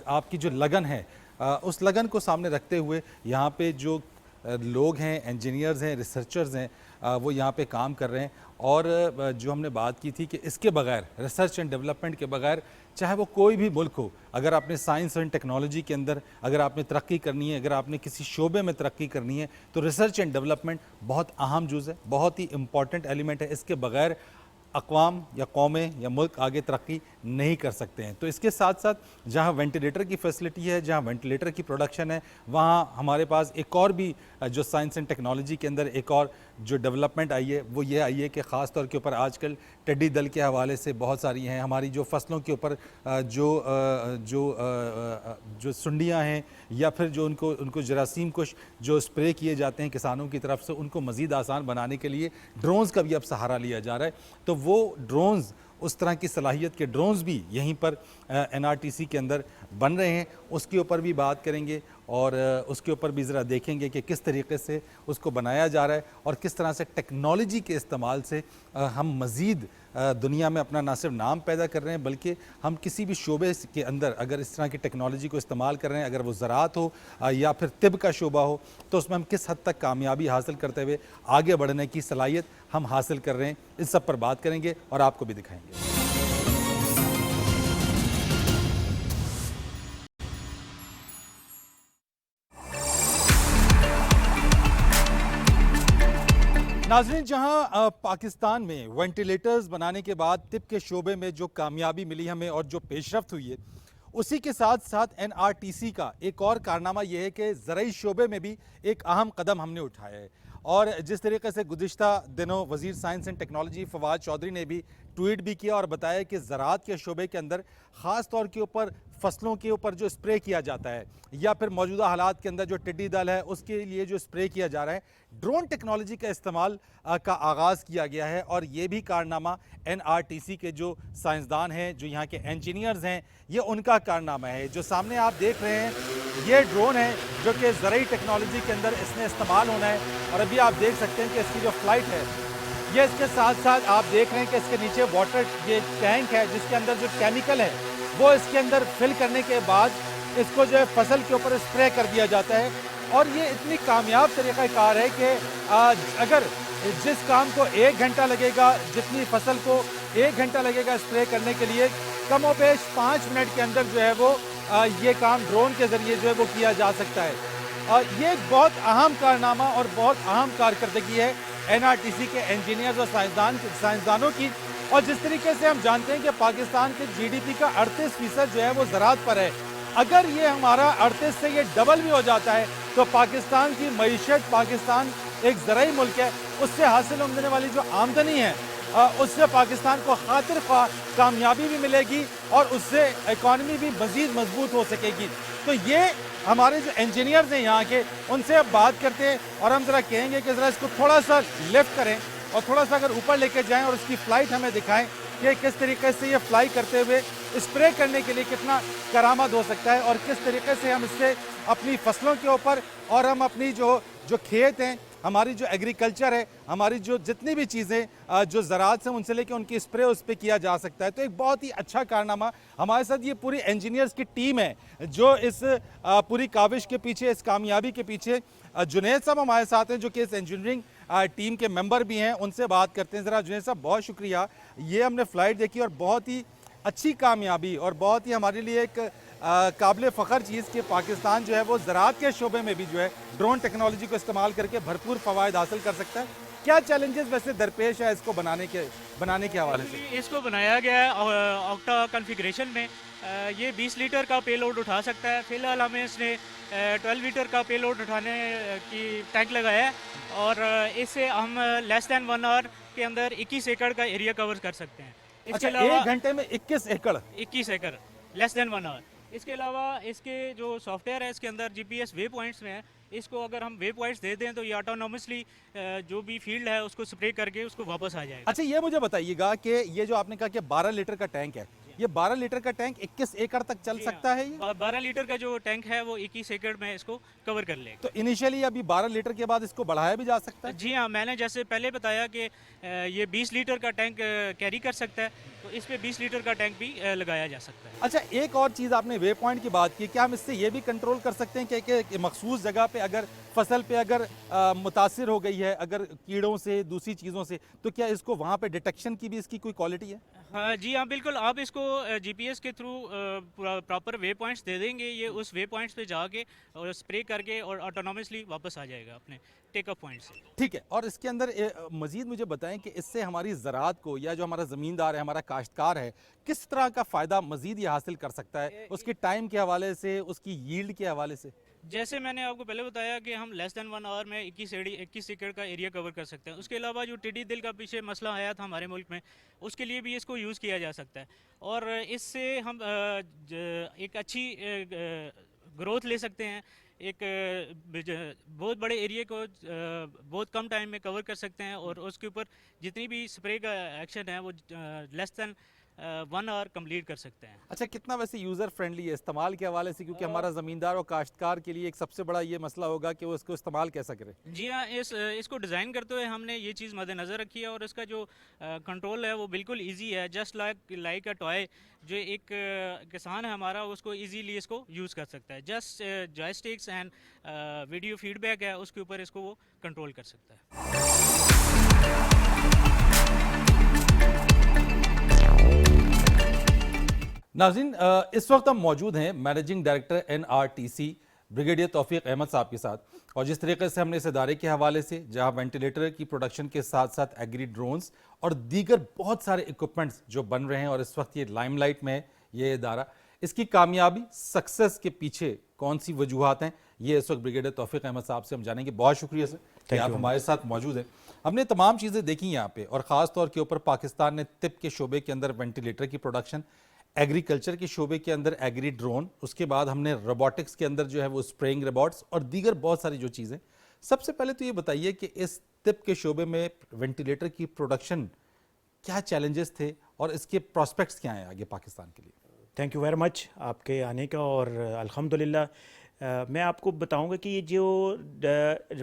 आपकी जो लगन है उस लगन को सामने रखते हुए यहाँ पे जो लोग हैं, इंजीनियर्स हैं, रिसर्चर्स हैं, वो यहाँ पे काम कर रहे हैं। और जो हमने बात की थी कि इसके बगैर, रिसर्च एंड डेवलपमेंट के बगैर, चाहे वो कोई भी मुल्क हो, अगर आपने साइंस एंड टेक्नोलॉजी के अंदर अगर आपने तरक्की करनी है, अगर आपने किसी शोबे में तरक्की करनी है, तो रिसर्च एंड डेवलपमेंट बहुत अहम जुज़ है, बहुत ही इंपॉर्टेंट एलिमेंट है। इसके बगैर अक़वाम या कौमें या मुल्क आगे तरक्की नहीं कर सकते हैं। तो इसके साथ साथ जहाँ वेंटिलेटर की फैसिलिटी है, जहाँ वेंटिलेटर की प्रोडक्शन है, वहाँ हमारे पास एक और भी जो साइंस एंड टेक्नोलॉजी के अंदर एक और जो डेवलपमेंट आई है वो ये आई है कि ख़ास तौर के ऊपर आजकल टिड्डी दल के हवाले से बहुत सारी हैं हमारी जो फसलों के ऊपर जो सुंडियाँ हैं या फिर जो उनको जरासीम कुश जो स्प्रे किए जाते हैं किसानों की तरफ से, उनको मज़ीद आसान बनाने के लिए ड्रोन्स का भी अब सहारा लिया जा रहा है। तो वो ड्रोन्स, उस तरह की सलाहियत के ड्रोन्स भी यहीं पर NRTC के अंदर बन रहे हैं, उसके ऊपर भी बात करेंगे और उसके ऊपर भी ज़रा देखेंगे कि किस तरीके से उसको बनाया जा रहा है और किस तरह से टेक्नोलॉजी के इस्तेमाल से हम मज़ीद दुनिया में अपना ना सिर्फ नाम पैदा कर रहे हैं बल्कि हम किसी भी शोबे के अंदर अगर इस तरह की टेक्नोलॉजी को इस्तेमाल कर रहे हैं, अगर वो ज़राअत हो या फिर तिब का शोबा हो, तो उसमें हम किस हद तक कामयाबी हासिल करते हुए आगे बढ़ने की सलाहियत हम हासिल कर रहे हैं, इस सब पर बात करेंगे और आपको भी दिखाएंगे। नाज़रीन, जहां पाकिस्तान में वेंटिलेटर्स बनाने के बाद तिब के शोबे में जो कामयाबी मिली हमें और जो पेशरफ्त हुई है, उसी के साथ साथ NRTC का एक और कारनामा यह है कि ज़राई शोबे में भी एक अहम कदम हमने उठाया है। और जिस तरीके से गुज़िश्ता दिनों वज़ीर science and technology Fawad Chaudhry ने भी ट्वीट भी किया और बताया कि ज़राअत के शोबे के अंदर ख़ास तौर के ऊपर फसलों के ऊपर जो स्प्रे किया जाता है या फिर मौजूदा हालात के अंदर जो टिड्डी दल है उसके लिए जो स्प्रे किया जा रहा है, ड्रोन टेक्नोलॉजी का इस्तेमाल का आगाज़ किया गया है। और ये भी कारनामा NRTC के जो साइंसदान हैं, जो यहाँ के इंजीनियर्स हैं, ये उनका कारनामा है। जो सामने आप देख रहे हैं ये ड्रोन है जो कि ज़राई टेक्नोलॉजी के अंदर इसमें इस्तेमाल होना है। और अभी आप देख सकते हैं कि इसकी जो फ्लाइट है ये, इसके साथ साथ आप देख रहे हैं कि इसके नीचे वाटर ये टैंक है जिसके अंदर जो केमिकल है वो इसके अंदर फिल करने के बाद इसको जो है फसल के ऊपर स्प्रे कर दिया जाता है। और ये इतनी कामयाब तरीक़ाकार है कि अगर जिस काम को 1 घंटा लगेगा, जितनी फसल को 1 घंटा लगेगा स्प्रे करने के लिए, कमोबेश 5 मिनट के अंदर जो है वो ये काम ड्रोन के ज़रिए जो है वो किया जा सकता है। ये एक बहुत अहम कारनामा और बहुत अहम कारकर्दगी है एनआरटीसी के इंजीनियर्स और साइंसदानों की। और जिस तरीके से हम जानते हैं कि पाकिस्तान के जीडीपी का 38% जो है वो ज़राअत पर है, अगर ये हमारा 38 से ये डबल भी हो जाता है तो पाकिस्तान की मईशत, पाकिस्तान एक ज़राई मुल्क है, उससे हासिल होने वाली जो आमदनी है उससे पाकिस्तान को खातिर ख्वाह कामयाबी भी मिलेगी और उससे इकॉनमी भी मज़ीद मजबूत हो सकेगी। तो ये हमारे जो इंजीनियर्स हैं यहाँ के, उनसे अब बात करते हैं और हम ज़रा कहेंगे कि ज़रा इसको थोड़ा सा लिफ्ट करें और थोड़ा सा अगर ऊपर लेके जाएं और उसकी फ़्लाइट हमें दिखाएं कि किस तरीके से ये फ्लाई करते हुए स्प्रे करने के लिए कितना करामत हो सकता है और किस तरीके से हम इससे अपनी फसलों के ऊपर और हम अपनी जो खेत हैं, हमारी जो एग्रीकल्चर है, हमारी जो जितनी भी चीज़ें जो ज़राअत से उनसे लेके उनकी स्प्रे उस पर किया जा सकता है। तो एक बहुत ही अच्छा कारनामा। हमारे साथ ये पूरी इंजीनियर्स की टीम है जो इस पूरी काविश के पीछे, इस कामयाबी के पीछे। जुनैद साहब हमारे साथ हैं जो कि इस इंजीनियरिंग टीम के मेंबर भी हैं, उनसे बात करते हैं ज़रा। जुनैद साहब, बहुत शुक्रिया। ये हमने फ़्लाइट देखी और बहुत ही अच्छी कामयाबी और बहुत ही हमारे लिए एक काबिल फ़ख्र चीज़ कि पाकिस्तान जो है वो ज़राअत के शोबे में भी जो है ड्रोन टेक्नोलॉजी को इस्तेमाल करके भरपूर फ़वाइद हासिल कर सकता है। क्या चैलेंजेस वैसे दरपेश है इसको बनाने के हवाले से? इसको बनाया गया है ऑक्टा कॉन्फ़िगरेशन में। ये 20 लीटर का पेलोड उठा सकता है। फ़िलहाल हमें इसने 12 लीटर का पेलोड उठाने की टैंक लगाया है और इससे हम लेस दैन 1 आवर के अंदर 21 एकड़ का एरिया कवर कर सकते हैं। अच्छा, 1 घंटे में 21 एकड़? 21 एकड़ लेस दैन 1 आवर। इसके अलावा इसके जो सॉफ्टवेयर है इसके अंदर जीपीएस वे पॉइंट्स में है। इसको अगर हम वे पॉइंट्स दे दें तो ये ऑटोनॉमसली जो भी फील्ड है उसको स्प्रे करके उसको वापस आ जाएगा। अच्छा, ये मुझे बताइएगा कि ये जो आपने कहा कि 12 लीटर का टैंक है, ये 12 लीटर का टैंक 21 एकड़ तक चल सकता है? ये 12 लीटर का जो टैंक है वो 21 एकड़ में इसको कवर कर लेगा। तो इनिशियली अभी 12 लीटर के बाद इसको बढ़ाया भी जा सकता है? जी हाँ, मैंने जैसे पहले बताया कि ये 20 लीटर का टैंक कैरी कर सकता है, तो इस पे 20 लीटर का टैंक भी लगाया जा सकता है। अच्छा, एक और चीज़ आपने वे पॉइंट की बात की, क्या हम इससे ये भी कंट्रोल कर सकते हैं कि मखसूस जगह पे अगर फसल पे अगर मुतासिर हो गई है अगर कीड़ों से, दूसरी चीज़ों से, तो क्या इसको वहाँ पे डिटेक्शन की भी इसकी कोई क्वालिटी है? हाँ जी हाँ, बिल्कुल। आप इसको जीपीएस के थ्रू प्रॉपर वे पॉइंट्स दे देंगे, ये उस वे पॉइंट्स पे जाके और स्प्रे करके और ऑटोनॉमसली वापस आ जाएगा अपने टेकअप पॉइंट से। ठीक है, और इसके अंदर मज़ीद मुझे बताएं कि इससे हमारी ज़राअत को या जो हमारा ज़मींदार है, हमारा काश्तकार है, किस तरह का फ़ायदा मज़ीद ये हासिल कर सकता है, उसके टाइम के हवाले से, उसकी यील्ड के हवाले से? जैसे मैंने आपको पहले बताया कि हम लेस दैन 1 आवर में 21 एकड़ का एरिया कवर कर सकते हैं। उसके अलावा जो टिड्डी दिल का पीछे मसला आया था हमारे मुल्क में, उसके लिए भी इसको यूज़ किया जा सकता है और इससे हम एक अच्छी ग्रोथ ले सकते हैं। एक बहुत बड़े एरिया को बहुत कम टाइम में कवर कर सकते हैं और उसके ऊपर जितनी भी स्प्रे का एक्शन है वो लेस दैन 1 आवर कंप्लीट कर सकते हैं। अच्छा, कितना वैसे यूज़र फ्रेंडली है इस्तेमाल के हवाले से, क्योंकि हमारा ज़मींदार और काश्तकार के लिए एक सबसे बड़ा ये मसला होगा कि वो इसको इस्तेमाल कैसा करे? जी हाँ, इसको डिज़ाइन करते हुए हमने ये चीज़ मद्देनज़र रखी है और इसका जो कंट्रोल है वो बिल्कुल इजी है। Just like a toy. जो एक किसान है हमारा उसको इजीली इसको यूज़ कर सकता है। Just joysticks and video feedback है, उसके ऊपर इसको वो कंट्रोल कर सकता है। नाज़रीन, इस वक्त हम मौजूद हैं मैनेजिंग डायरेक्टर एनआरटीसी ब्रिगेडियर तौफीक अहमद साहब के साथ, और जिस तरीके से हमने इस इदारे के हवाले से जहां वेंटिलेटर की प्रोडक्शन के साथ साथ एग्री ड्रोन्स और दीगर बहुत सारे इक्विपमेंट्स जो बन रहे हैं और इस वक्त ये लाइमलाइट में है ये इदारा, इसकी कामयाबी सक्सेस के पीछे कौन सी वजूहात हैं, ये इस वक्त ब्रिगेडियर तौफीक अहमद साहब से हम जानेंगे। बहुत शुक्रिया सर कि आप हमारे साथ मौजूद हैं। हमने तमाम चीज़ें देखी यहाँ पे और ख़ास तौर के ऊपर पाकिस्तान ने तिब के शोबे के अंदर वेंटिलेटर की प्रोडक्शन, एग्रीकल्चर के शोबे के अंदर एग्री ड्रोन, उसके बाद हमने रोबोटिक्स के अंदर जो है वो स्प्रेइंग रोबोट्स और दीगर बहुत सारी जो चीज़ें। सबसे पहले तो ये बताइए कि इस तिब के शोबे में वेंटिलेटर की प्रोडक्शन क्या चैलेंजेस थे और इसके प्रॉस्पेक्ट्स क्या हैं आगे पाकिस्तान के लिए? थैंक यू वेरी मच आपके आने का और अल्हम्दुलिल्लाह मैं आपको बताऊंगा कि ये जो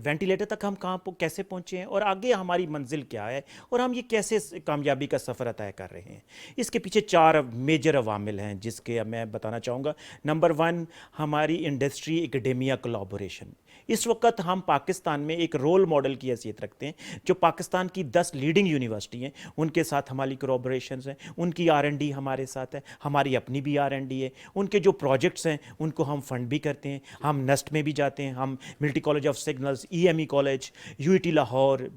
वेंटिलेटर तक हम कहाँ कैसे पहुँचे हैं और आगे हमारी मंजिल क्या है और हम ये कैसे कामयाबी का सफ़र तय कर रहे हैं। इसके पीछे 4 मेजर अवामिल हैं जिसके मैं बताना चाहूँगा। नंबर 1, हमारी इंडस्ट्री एकेडेमिया कोलैबोरेशन। इस वक्त हम पाकिस्तान में एक रोल मॉडल की हैसियत रखते हैं। जो पाकिस्तान की 10 लीडिंग यूनिवर्सिटी हैं उनके साथ हमारी कोलैबोरेशन हैं, उनकी R&D हमारे साथ है, हमारी अपनी भी R&D है, उनके जो प्रोजेक्ट्स हैं उनको हम फंड भी करते हैं। हम नस्ट में भी जाते हैं, हम military college of signals, EME college, UET Lahore,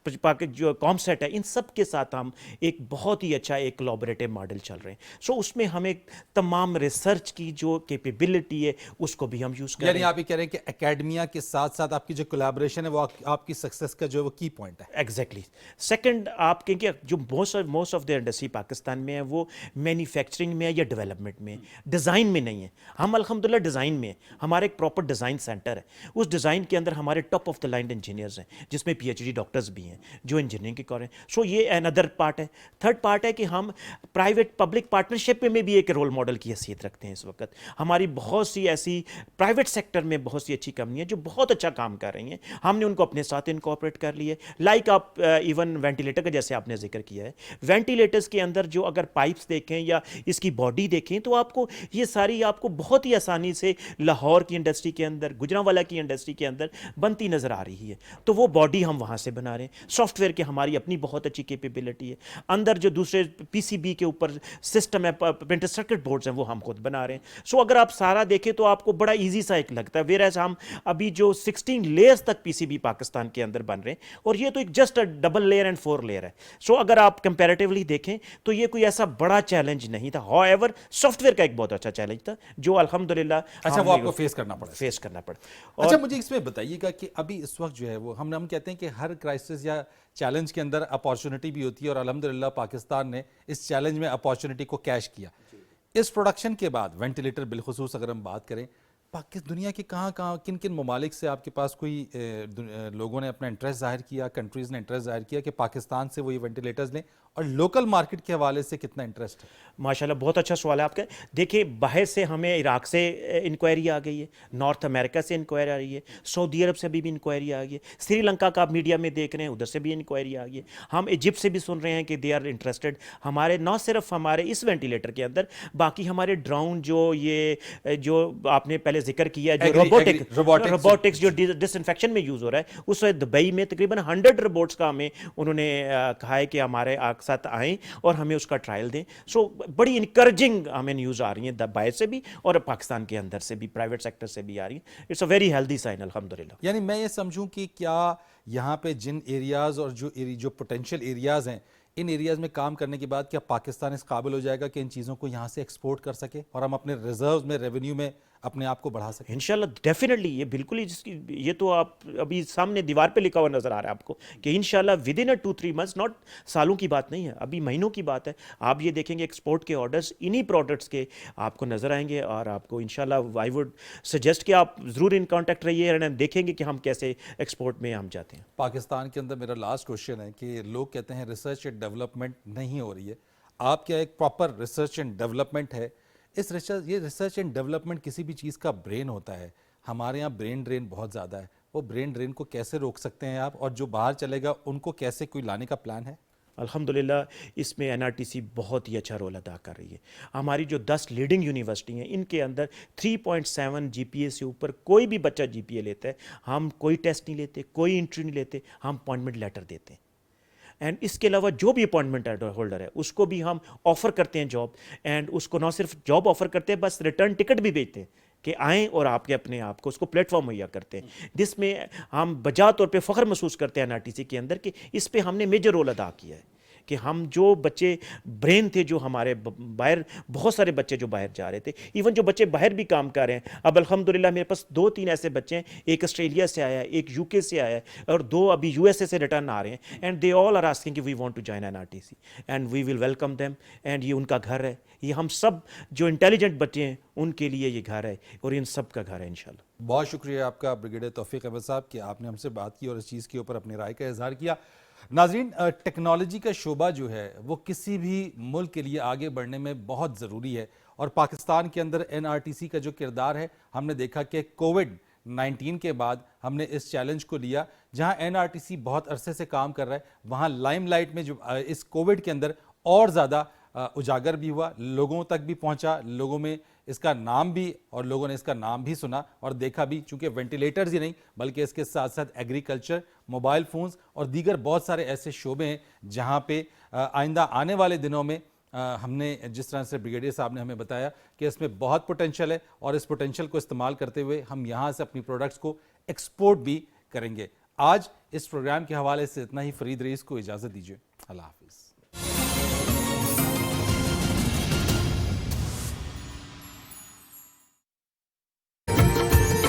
जो कॉमसेट है, इन सब के साथ हम एक बहुत ही अच्छा एक कोलैबोरेटिव मॉडल चल रहे हैं। सो उसमें हमें तमाम रिसर्च की जो कैपेबिलिटी है उसको भी हम यूज़ कर रहे यानी हैं। आप ये कह रहे हैं कि एकेडमिया के साथ साथ आपकी जो कोलैबोरेशन है वो आपकी सक्सेस का जो है वो की पॉइंट है। एग्जैक्टली। सेकंड, आप कहेंगे जो most of the industry Pakistan में है वो मैन्युफैक्चरिंग में है या डेवलपमेंट में, डिज़ाइन में नहीं है। हम अल्हम्दुलिल्लाह डिज़ाइन में, हमारा एक प्रॉपर डिज़ाइन सेंटर है। उस डिज़ाइन के अंदर हमारे top of the line engineers हैं, जिसमें PhD डॉक्टर्स भी हैं जो इंजीनियरिंग के कर रहे हैं। सो ये अनदर पार्ट है। थर्ड पार्ट है कि हम प्राइवेट पब्लिक पार्टनरशिप में भी एक रोल मॉडल की हैसियत रखते हैं। इस वक्त हमारी बहुत सी ऐसी प्राइवेट सेक्टर में बहुत सी अच्छी कंपनियां जो बहुत अच्छा काम कर रही हैं, हमने उनको अपने साथ इनकॉर्पोरेट कर लिए। लाइक आप इवन वेंटिलेटर का जैसे आपने जिक्र किया है, वेंटिलेटर्स के अंदर जो अगर पाइप्स देखें या इसकी बॉडी देखें तो आपको ये सारी आपको बहुत ही आसानी से लाहौर की इंडस्ट्री के अंदर, गुजरांवाला की इंडस्ट्री के अंदर बनती नज़र आ रही है। तो वो बॉडी हम वहाँ से बना रहे हैं। सॉफ्टवेयर की हमारी अपनी बहुत अच्छी कैपेबिलिटी है। अंदर जो दूसरे PCB के ऊपर सिस्टम है, प्रिंटेड सर्किट बोर्ड्स हैं, वो हम खुद बना रहे हैं। सो अगर आप सारा देखें तो आपको बड़ा ईजी सा एक लगता है। वेयरएज हम अभी जो 16 लेयर्स तक PCB पाकिस्तान के अंदर बन रहे हैं, और ये तो एक just double layer and 4 layer है। सो अगर आप कंपैरेटिवली देखें तो ये कोई ऐसा बड़ा चैलेंज नहीं था। हाउएवर सॉफ्टवेयर का एक बहुत अच्छा चैलेंज था जो अल्हम्दुलिल्लाह अच्छा, वो आपको फेस करना पड़ा। फेस करना पड़ा। अच्छा, मुझे इसमें बताइएगा कि अभी इस वक्त जो है वो हम कहते हैं कि हर क्राइसिस या चैलेंज के अंदर अपॉर्चुनिटी भी होती है, और अल्हम्दुलिल्लाह पाकिस्तान ने इस चैलेंज में अपॉर्चुनिटी को कैश किया। इस प्रोडक्शन के बाद वेंटिलेटर बिलखुसूस अगर हम बात करें, दुनिया के कहाँ किन किन ममालिक से आपके पास कोई लोगों ने अपना इंटरेस्ट जाहिर किया, कंट्रीज़ ने इंटरेस्ट जाहिर किया कि पाकिस्तान से वो ये वेंटिलेटर्स लें, और लोकल मार्केट के हवाले से कितना इंटरेस्ट है? माशाल्लाह बहुत अच्छा सवाल है आपका। देखिए, बाहर से हमें इराक से इंक्वायरी आ गई है, नॉर्थ अमेरिका से इंक्वायरी आ रही है, सऊदी अरब से भी इंक्वायरी आ गई है, श्रीलंका का आप मीडिया में देख रहे हैं, उधर से भी इंक्वायरी आ गई है। हम इजिप्ट से भी सुन रहे हैं कि दे आर इंटरेस्टेड हमारे, न सिर्फ हमारे इस वेंटिलेटर के अंदर, बाकी हमारे ड्रोन जो आपने पहले जिक्र किया, जो रोबोटिक्स जो डिसइंफेक्शन में यूज़ हो रहा है, उस दुबई में तकरीबन 100 रोबोट्स का हमें उन्होंने कहा है कि हमारे साथ आएँ और हमें उसका ट्रायल दें। सो बड़ी इनकरेजिंग हमें न्यूज़ आ रही है बाहर से भी और पाकिस्तान के अंदर से भी, प्राइवेट सेक्टर से भी आ रही है। It's a very healthy sign अल्हम्दुलिल्लाह। यानी मैं ये समझूं कि क्या यहाँ पे जिन एरियाज़ और जो पोटेंशियल एरियाज़ हैं, इन एरियाज़ में काम करने के बाद क्या पाकिस्तान इस काबिल हो जाएगा कि इन चीज़ों को यहाँ से एक्सपोर्ट कर सके और हम अपने रिजर्व्स में, रेवेन्यू में अपने आप को बढ़ा सकें? इंशाल्लाह डेफिनेटली, ये बिल्कुल ही ये तो आप अभी सामने दीवार पे लिखा हुआ नज़र आ रहा है आपको कि इंशाल्लाह विद इन 2-3 मंथ्स, नॉट सालों की बात नहीं है, अभी महीनों की बात है। आप ये देखेंगे एक्सपोर्ट के ऑर्डर्स इन्हीं प्रोडक्ट्स के आपको नज़र आएंगे, और आपको इंशाल्लाह आई वुड सजेस्ट कि आप ज़रूर इन कॉन्टैक्ट रहिए और देखेंगे कि हम कैसे एक्सपोर्ट में हम जाते हैं। पाकिस्तान के अंदर मेरा लास्ट क्वेश्चन है कि लोग कहते हैं रिसर्च एंड डेवलपमेंट नहीं हो रही है, आप क्या एक प्रॉपर रिसर्च एंड डेवलपमेंट है? ये रिसर्च एंड डेवलपमेंट किसी भी चीज़ का ब्रेन होता है। हमारे यहाँ ब्रेन ड्रेन बहुत ज़्यादा है, वो ब्रेन ड्रेन को कैसे रोक सकते हैं आप, और जो बाहर चलेगा उनको कैसे कोई लाने का प्लान है? अल्हम्दुलिल्लाह इसमें NRTC बहुत ही अच्छा रोल अदा कर रही है। हमारी जो 10 लीडिंग यूनिवर्सिटी हैं, इनके अंदर 3.7 GPA से ऊपर कोई भी बच्चा GPA लेता है, हम कोई टेस्ट नहीं लेते, कोई इंटरव्यू नहीं लेते, हम अपॉइंटमेंट लेटर देते हैं। एंड इसके अलावा जो भी अपॉइंटमेंट होल्डर है उसको भी हम ऑफ़र करते हैं जॉब, एंड उसको ना सिर्फ जॉब ऑफ़र करते हैं, बस रिटर्न टिकट भी भेजते हैं कि आएँ और आपके अपने आप को उसको प्लेटफॉर्म मुहैया करते हैं, जिसमें हम बजा तौर पे फ़ख्र महसूस करते हैं NRTC के अंदर कि इस पे हमने मेजर रोल अदा किया है। कि हम जो बच्चे ब्रेन थे, जो हमारे बाहर बहुत सारे बच्चे जो बाहर जा रहे थे, इवन जो बच्चे बाहर भी काम कर रहे हैं, अब अल्हम्दुलिल्लाह मेरे पास 2-3 ऐसे बच्चे हैं, एक ऑस्ट्रेलिया से आया है, एक UK से आया है, और 2 अभी USA से रिटर्न आ रहे हैं, and they all are asking कि we want to join NRTC and we will welcome them, and ये उनका घर है, ये हम सब जो इंटेलिजेंट बच्चे हैं उनके लिए ये घर है, और इन सब का घर है इंशाल्लाह। बहुत शुक्रिया आपका ब्रिगेडियर तौफीक अहमद साहब कि आपने हमसे बात की और इस चीज़ के ऊपर अपनी राय का इजहार किया। नाज़रीन, टेक्नोलॉजी का शोबा जो है वो किसी भी मुल्क के लिए आगे बढ़ने में बहुत ज़रूरी है, और पाकिस्तान के अंदर NRTC का जो किरदार है, हमने देखा कि कोविड-19 के बाद हमने इस चैलेंज को लिया। जहां NRTC बहुत अरसे से काम कर रहा है, वहां लाइमलाइट में जो इस कोविड के अंदर और ज़्यादा उजागर भी हुआ, लोगों तक भी पहुंचा, लोगों में इसका नाम भी, और लोगों ने इसका नाम भी सुना और देखा भी, चूंकि वेंटिलेटर्स ही नहीं बल्कि इसके साथ साथ एग्रीकल्चर, मोबाइल फोन्स और दीगर बहुत सारे ऐसे शोबे हैं जहां पे आइंदा आने वाले दिनों में हमने जिस तरह से ब्रिगेडियर साहब ने हमें बताया कि इसमें बहुत पोटेंशियल है और इस पोटेंशियल को इस्तेमाल करते हुए हम यहाँ से अपनी प्रोडक्ट्स को एक्सपोर्ट भी करेंगे। आज इस प्रोग्राम के हवाले से इतना ही। फरीद रईस को इजाज़त दीजिए। अल्लाह हाफिज़।